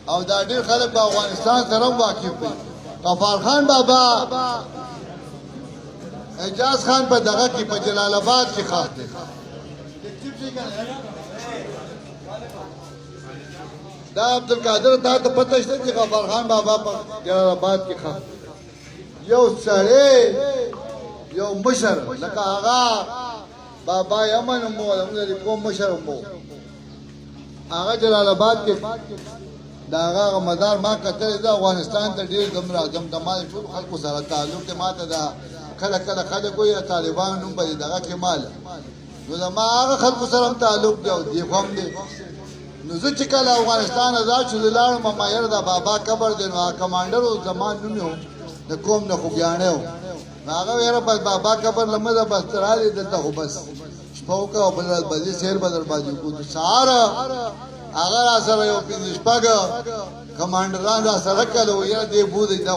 او دا ډېر خلک په افغانستان سره واقف دي. غفار خان بابا اعجاز خان په دغه کې په جلال آباد کې خاص دی. دا عبدالقادر تا ته پته شته چې غفار خان بابا په جلال آباد کې خاص یو سړی یو مشر لکه هغه بابا یمن مو موږ کوم مشر مو هغه جلال آباد کې دا هغه مدار ما کتل دا افغانستان ته ډیر دمدمال ټول خلکو سره تعلق ته ماته دا کله کله خلک وي طالبان نوم په دغه کې مال نو دا ما هغه خلکو سره تعلق دی خو هم دی نو زه چې کله افغانستان آزاد شو لاړم ما یې دا بابا قبر دی نو کمانډر او زمان نوم د کوم نه خوګیانه هغه ویره په بابا قبر لمزه بس تراله دلته خو بس شپو کا بدل بدل شهر بدل باجو کو سارا هغه سره یو پینځ پګ کمانډران را سره کله ویره دی بو دی دا